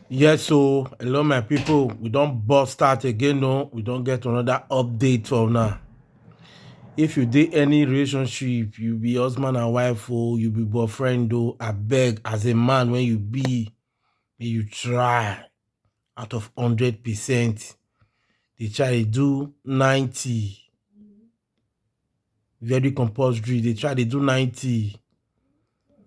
Yes, so hello my people. We don't bust start again, no. We don't get another update for now. If you did any relationship, you be husband and wife, oh, you be boyfriend, oh, I beg as a man when you be, may you try out of 100%. They try to do 90, very compulsory. They try to do 90.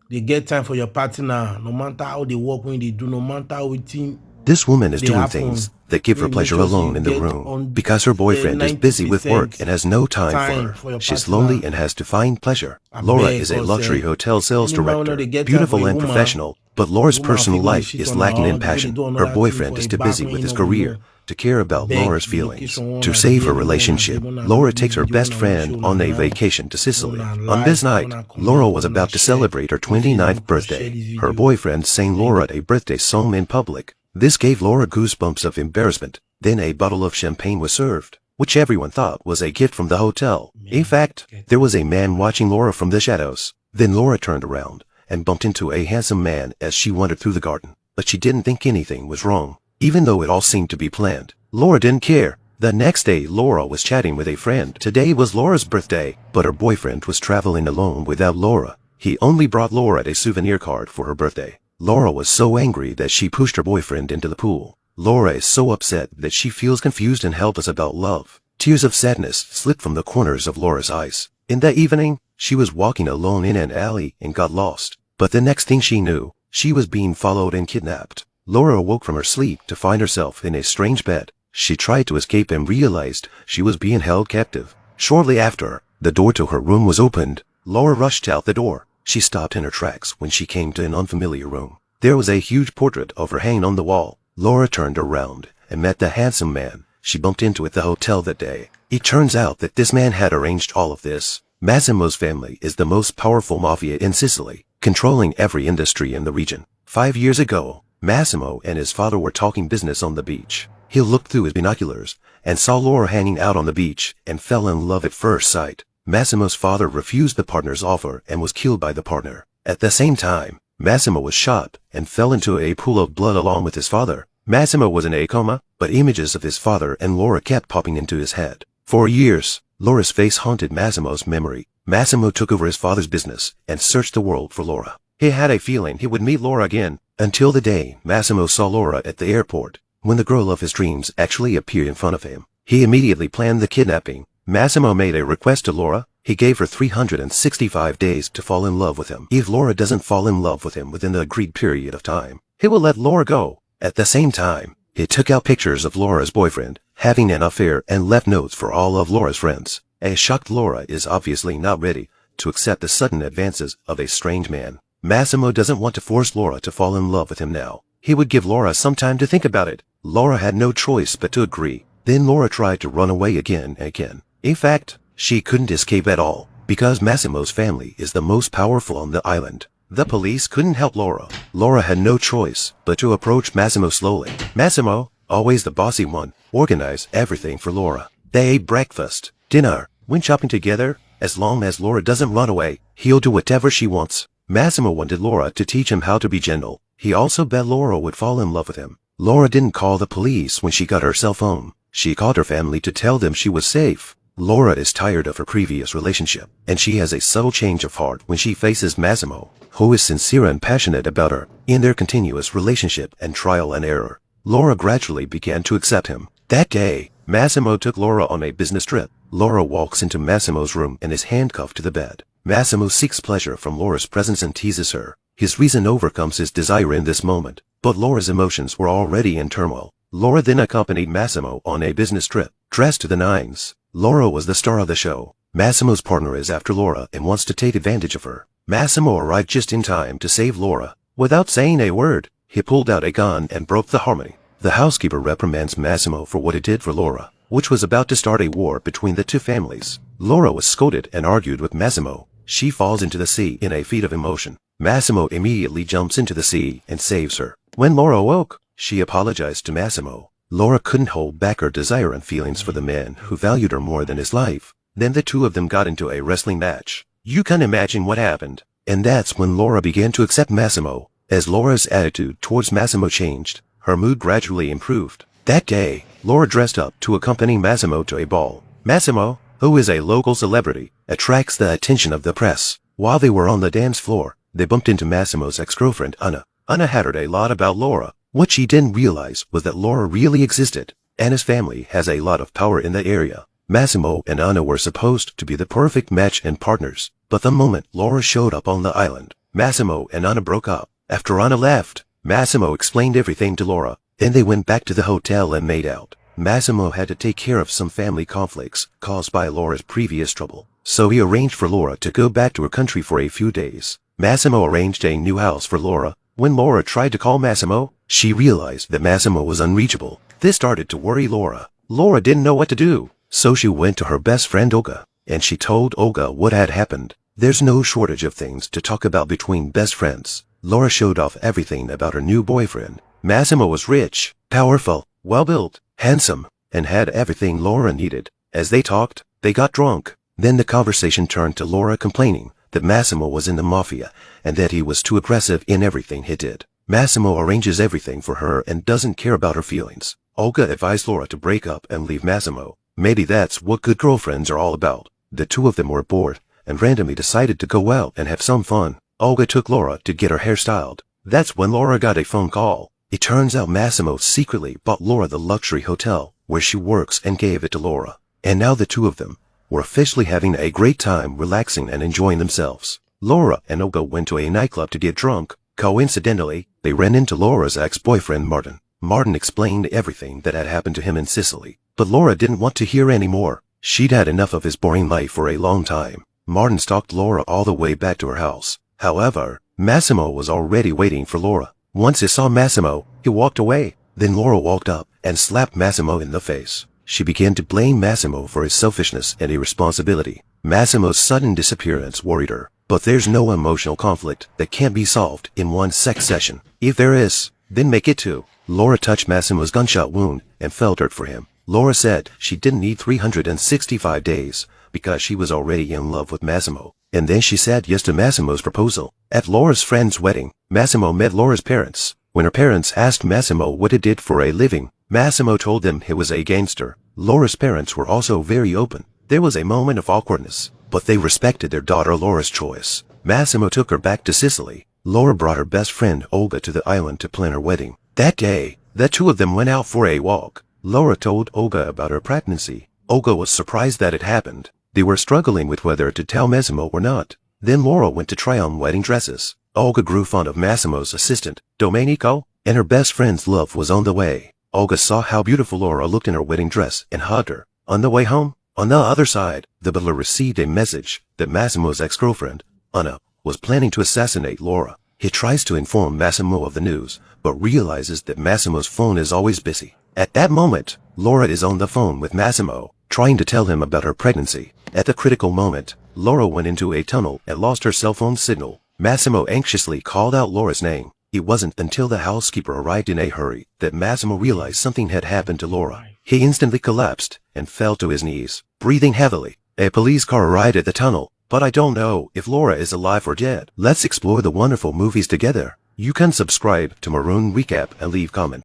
They get time for your partner, no matter how they work when they do, no matter what thing This woman is they doing things happen. that give May her you make pleasure sure say you alone in the get room on because her boyfriend is busy with work 90% and has no time for time her. for your She's lonely partner. and has to find pleasure. I Laura beg, is a cause luxury hotel sales any man wey no director, dey get time for beautiful a and woman, professional, but the Laura's woman personal fit go dey life shit is on her lacking in own, dey go dey passion. do Her another thing boyfriend for is a too back busy when with he his no go career know. to care I about beg, Laura's the feelings. location one To I save her get, the one I relationship, get, one I no Laura leave takes her video, one best I no friend show una on a now, vacation to one Sicily. I On this like, one night, I Laura comment, was one I about to share. celebrate her Go 29th Facebook or share birthday. this Her video. boyfriend sang Then Laura go. a birthday song in public. This gave Laura goosebumps of embarrassment. Then a bottle of champagne was served, which everyone thought was a gift from the hotel. In Men fact, get there was time a for a man woman. watching Laura from the shadows. Then Laura turned around and bumped into a handsome man as she wandered through the garden. But she didn't think anything was wrong, even though it all seemed to be planned. Laura didn't care. The next day, Laura was chatting with a friend. Today was Laura's birthday, but her boyfriend was traveling alone without Laura. He only brought Laura a souvenir card for her birthday. Laura was so angry that she pushed her boyfriend into the pool. Laura is so upset that she feels confused and helpless about love. Tears of sadness slipped from the corners of Laura's eyes. In that evening, she was walking alone in an alley and got lost. But the next thing she knew, she was being followed and kidnapped. Laura awoke from her sleep to find herself in a strange bed. She tried to escape and realized she was being held captive. Shortly after, the door to her room was opened. Laura rushed out the door. She stopped in her tracks when she came to an unfamiliar room. There was a huge portrait of her hanging on the wall. Laura turned around and met the handsome man she bumped into at the hotel that day. It turns out that this man had arranged all of this. Massimo's family is the most powerful mafia in Sicily, controlling every industry in the region. 5 years ago, Massimo and his father were talking business on the beach. He looked through his binoculars and saw Laura hanging out on the beach and fell in love at first sight. Massimo's father refused the partner's offer and was killed by the partner. At the same time, Massimo was shot and fell into a pool of blood along with his father. Massimo was in a coma, but images of his father and Laura kept popping into his head. For years, Laura's face haunted Massimo's memory. Massimo took over his father's business and searched the world for Laura. He had a feeling he would meet Laura again, until the day Massimo saw Laura at the airport. When the girl of his dreams actually appeared in front of him, he immediately planned the kidnapping. Massimo made a request to Laura. He gave her 365 days to fall in love with him. If Laura doesn't fall in love with him within the agreed period of time, he will let Laura go. At the same time, he took out pictures of Laura's boyfriend having an affair and left notes for all of Laura's friends. A shocked Laura is obviously not ready to accept the sudden advances of a strange man. Massimo doesn't want to force Laura to fall in love with him now. He would give Laura some time to think about it. Laura had no choice but to agree. Then Laura tried to run away again and again. In fact, she couldn't escape at all, because Massimo's family is the most powerful on the island. The police couldn't help Laura. Laura had no choice but to approach Massimo slowly. Massimo, always the bossy one, organized everything for Laura. They ate breakfast, dinner, went shopping together. As long as Laura doesn't run away, he'll do whatever she wants. Massimo wanted Laura to teach him how to be gentle. He also bet Laura would fall in love with him. Laura didn't call the police when she got her cell phone. She called her family to tell them she was safe. Laura is tired of her previous relationship, and she has a subtle change of heart when she faces Massimo, who is sincere and passionate about her. In their continuous relationship and trial and error, Laura gradually began to accept him. That day, Massimo took Laura on a business trip. Laura walks into Massimo's room and is handcuffed to the bed. Massimo seeks pleasure from Laura's presence and teases her. His reason overcomes his desire in this moment, but Laura's emotions were already in turmoil. Laura then accompanied Massimo on a business trip, dressed to the nines. Laura was the star of the show. Massimo's partner is after Laura and wants to take advantage of her. Massimo arrived just in time to save Laura. Without saying a word, he pulled out a gun and broke the harmony. The housekeeper reprimands Massimo for what he did for Laura, which was about to start a war between the two families. Laura was scolded and argued with Massimo. She falls into the sea in a fit of emotion. Massimo immediately jumps into the sea and saves her. When Laura awoke, she apologized to Massimo. Laura couldn't hold back her desire and feelings for the man who valued her more than his life. Then the two of them got into a wrestling match. You can imagine what happened. And that's when Laura began to accept Massimo. As Laura's attitude towards Massimo changed, her mood gradually improved. That day, Laura dressed up to accompany Massimo to a ball. Massimo, who is a local celebrity, attracts the attention of the press. While they were on the dance floor, they bumped into Massimo's ex-girlfriend, Anna. Anna had heard a lot about Laura. What she didn't realize was that Laura really existed. Anna's family has a lot of power in the area. Massimo and Anna were supposed to be the perfect match and partners, but the moment Laura showed up on the island, Massimo and Anna broke up. After Anna left, Massimo explained everything to Laura. Then they went back to the hotel and made out. Massimo had to take care of some family conflicts caused by Laura's previous trouble, so he arranged for Laura to go back to her country for a few days. Massimo arranged a new house for Laura. When Laura tried to call Massimo, she realized that Massimo was unreachable. This started to worry Laura. Laura didn't know what to do, so she went to her best friend Olga, and she told Olga what had happened. There's no shortage of things to talk about between best friends. Laura showed off everything about her new boyfriend. Massimo was rich, powerful, well-built, handsome, and had everything Laura needed. As they talked, they got drunk. Then the conversation turned to Laura complaining that Massimo was in the mafia and that he was too aggressive in everything he did. Massimo arranges everything for her and doesn't care about her feelings. Olga advised Laura to break up and leave Massimo. Maybe that's what good girlfriends are all about. The two of them were bored and randomly decided to go out and have some fun. Olga took Laura to get her hair styled. That's when Laura got a phone call. It turns out Massimo secretly bought Laura the luxury hotel where she works and gave it to Laura. And now the two of them were officially having a great time relaxing and enjoying themselves. Laura and Olga went to a nightclub to get drunk. Coincidentally, they ran into Laura's ex-boyfriend Martin. Martin explained everything that had happened to him in Sicily, but Laura didn't want to hear any more. She'd had enough of his boring life for a long time. Martin stalked Laura all the way back to her house. However, Massimo was already waiting for Laura. Once he saw Massimo, he walked away. Then Laura walked up and slapped Massimo in the face. She began to blame Massimo for his selfishness and irresponsibility. Massimo's sudden disappearance worried her. But there's no emotional conflict that can't be solved in one sex session. If there is, then make it two. Laura touched Massimo's gunshot wound and felt hurt for him. Laura said she didn't need 365 days because she was already in love with Massimo. And then she said yes to Massimo's proposal. At Laura's friend's wedding, Massimo met Laura's parents. When her parents asked Massimo what he did for a living, Massimo told them he was a gangster. Laura's parents were also very open. There was a moment of awkwardness, but they respected their daughter Laura's choice. Massimo took her back to Sicily. Laura brought her best friend Olga to the island to plan her wedding. That day, the two of them went out for a walk. Laura told Olga about her pregnancy. Olga was surprised that it happened. They were struggling with whether to tell Massimo or not. Then Laura went to try on wedding dresses. Olga grew fond of Massimo's assistant, Domenico, and her best friend's love was on the way. Olga saw how beautiful Laura looked in her wedding dress and hugged her. On the way home, on the other side, the butler received a message that Massimo's ex-girlfriend, Anna, was planning to assassinate Laura. He tries to inform Massimo of the news, but realizes that Massimo's phone is always busy. At that moment, Laura is on the phone with Massimo, trying to tell him about her pregnancy. At the critical moment, Laura went into a tunnel and lost her cell phone signal. Massimo anxiously called out Laura's name. It wasn't until the housekeeper arrived in a hurry that Massimo realized something had happened to Laura. He instantly collapsed and fell to his knees, breathing heavily. A police car arrived at the tunnel, but I don't know if Laura is alive or dead. Let's explore the wonderful movies together. You can subscribe to Maroon Recap and leave comment.